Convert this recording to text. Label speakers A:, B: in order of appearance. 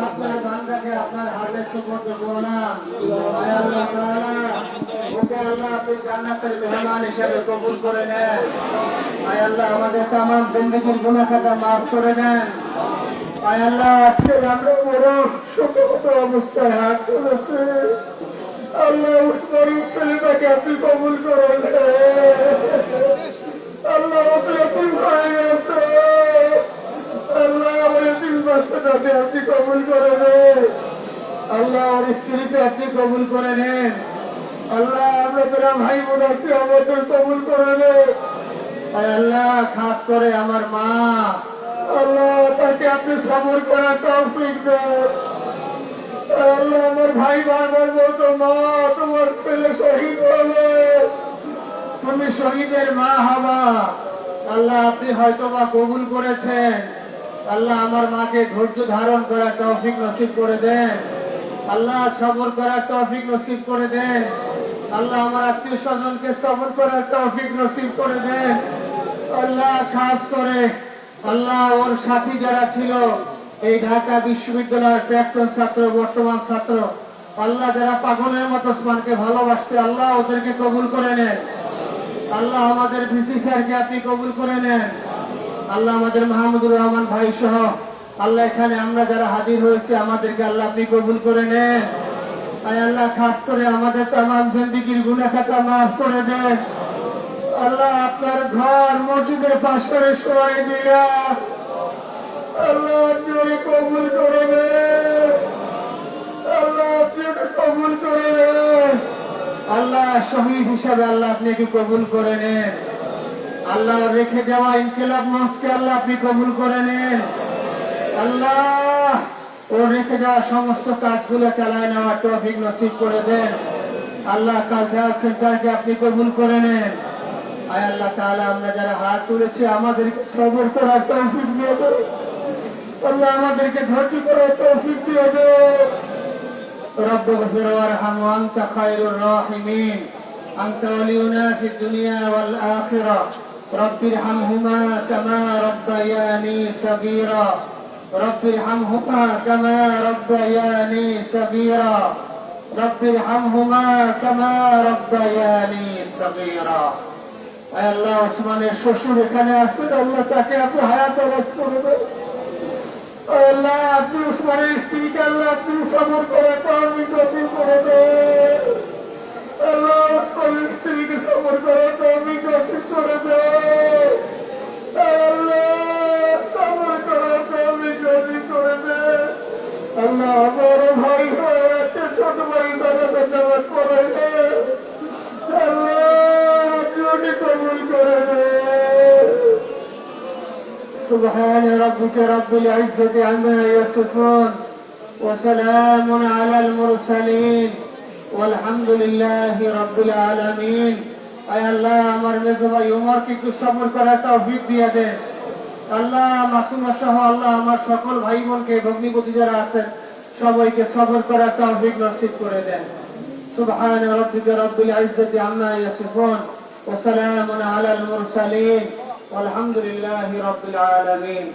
A: আপনার বান্দাকে আপনার হাতে সুপর্দ করলাম। আয় আল্লাহ তাআলা, ওকে আল্লাহ আপনি জান্নাতের মেহমান হিসেবে কবুল করে নেন। আয় আল্লাহ আমাদের তামাম জিন্দেগির গুনাহ খাতা মাফ করে দেন। আয় আল্লাহ আজকে আমরা বড় শোকগত অবস্থায় হাত তুলেছি। আল্লাহ উসমান ছেলেটাকে আপনি কবুল করেন। আল্লাহ আপনি হয়ে গেছে। আল্লাহ আমার তিন বাচ্চাটাকে আপনি কবুল করে নেন। আল্লাহ ওর স্ত্রীকে আপনি কবুল করে নেন। আল্লাহ আমরা যারা ভাই বোন আছি আমাদের কবুল করে নেন। আল্লাহ খাস করে আমার মা, আল্লাহ তাকে আপনি সবর করার তৌফিক দেন। আল্লাহ আমার ভাই বাবা বলতো, মা তোমার ছেলে শহীদ হবে, তুমি শহীদের মা হবা। আল্লাহ আপনি হয়তো বা কবুল করেছেন। আল্লাহ আমার মাকে ধৈর্য ধারণ করার তৌফিক নসিব করে দেন। আল্লাহ সবর করার তৌফিক নসিব করে দেন। আল্লাহ আমার আত্মীয় স্বজনকে সবর করার তৌফিক নসিব করে দেন। আল্লাহ খাস করে আল্লাহ ওর সাথী যারা ছিল, এই ঢাকা বিশ্ববিদ্যালয়ের প্রাক্তন ছাত্র বর্তমান ছাত্র, আল্লাহ যারা পাগলের মতো ওসমানকে ভালোবাসতে, আল্লাহ ওদেরকে কবুল করে নেন। আল্লাহ আমাদের ভিসি স্যারকে আপনি কবুল করে নেন। আল্লাহ আমাদের মাহমুদুর রহমান ভাই সহ আল্লাহ এখানে আমরা যারা হাজির হয়েছে আমাদেরকে আল্লাহ আপনি কবুল করে নেন। আয় আল্লাহ খাস করে আমাদের তামাম জিন্দেগির গুনাহ খাতা মাফ করে দেন। আল্লাহ আপনার ঘর মসজিদের পাশে সবাই দিয়া আল্লাহ আপনি ওকে কবুল করে নেন। আল্লাহ আপনি ওকে কবুল করে নেন। আল্লাহ শহীদ হিসাবে আল্লাহ আপনি একে কবুল করে নেন। আল্লাহ রেখে যাওয়া ইনকিলাব মঞ্চকে আল্লাহ আপনি কবুল করে নেন। আল্লাহ ও রেখে যাওয়া সমস্ত কাজগুলো চালায় নেওয়ার তৌফিক নসিব করে দেন। আল্লাহ কালচারাল সেন্টারকে আপনি কবুল করে নেন। আয় আল্লাহ তাআলা আমরা যারা হাত তুলেছি আমাদেরকে সবর করার তৌফিক দিয়ে দেন। আল্লাহ আমাদেরকে ধৈর্য করার তৌফিক দিয়ে দেন। رب اغفر وارحم وانت خير الراحمين انت ولينا في الدنيا والاخره رب ارحمهما كما ربياني صغيرا رب ارحمهما كما ربياني صغيرا رب ارحمهما كما ربياني صغيرا اي الله ওসমানের শ্বশুর এখানে আছেন, আল্লাহ তাকে আপনি হায়াত দারাজ করে দেন। আল্লাহ আপনি ওসমানের স্ত্রীকে আল্লাহ আপনি সবর করে তৌফিক নসিব করে দেন। আল্লাহ ওসমানের স্ত্রীকে সবর করে তৌফিক নসিব করে দেন। আল্লাহ সবর করে তৌফিক নসিব করে দেন। আল্লাহ বড় ভাই হয়ে আছে, ছোট ভাই তাদের নামাজ পড়াইলে আল্লাহ আপনি ওকে কবুল করে দেন। سبحان ربك رب العزة عما يصفون وسلام على المرسلين والحمد لله رب العالمين। আয় আল্লাহ আমার মেজো ভাই ওমরকে একটু সবর করার তৌফিক দিয়ে দেন। আল্লাহ মাসুমা সহ আল্লাহ আমার সকল ভাই বোনকে ভগ্নিপতি যারা আছেন সবাইকে সবর করার তৌফিক নসিব করে দেন। سبحان ربك رب العزة عما يصفون وسلام على المرسلين والحمد لله رب العالمين।